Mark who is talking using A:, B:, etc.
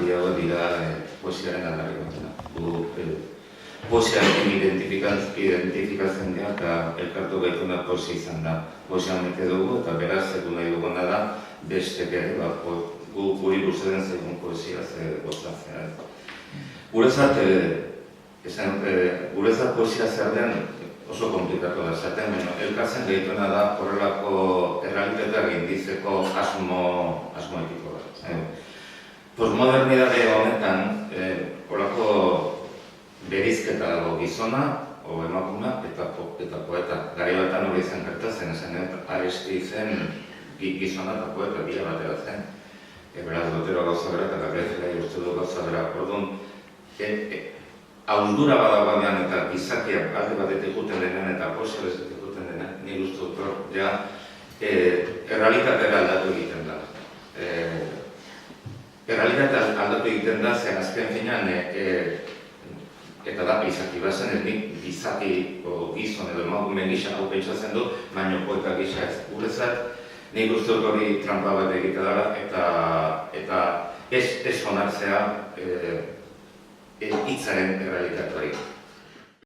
A: bi hauek dira poesiaren aldarrikapenak. Poesiarekin identifikatzen dira eta elkartu gaituna poesia izan da. Poesia mete dugu eta beraz egun nahi duguna da bestek ere, guri guztien zaigun poesia gozatzea. Guretzat poesia zer den oso komplikatu da zaten, elkartzen gaituna da horrelako errealitatea ginditzeko asmoekiko da. Postmodernidade honetan, horrelako berizketa dago gizona, emakumea eta poeta. Garai batan hori zen gertatzen, Aresti zen gizona eta poeta bila batera zen. Beraz, Otero gauza bera eta Gabriel Zelai uste du gauza bera. Orduan, haundura badagoenean eta gizakia alde batetik guten denean eta poesia bezetik guten denean, nik uste dut hor, errealitatea aldatu egiten da. Errealitatea aldatu egiten da, zen azken finean, eta da izaki bazen, ez nik gizaki gizon edo emakumeen gisa hau pentsatzen du, baina poeta gisa ez guretzat, nik uste dut hori trampa bat egitea dara, eta ez onartzea hitzaren errealitateari.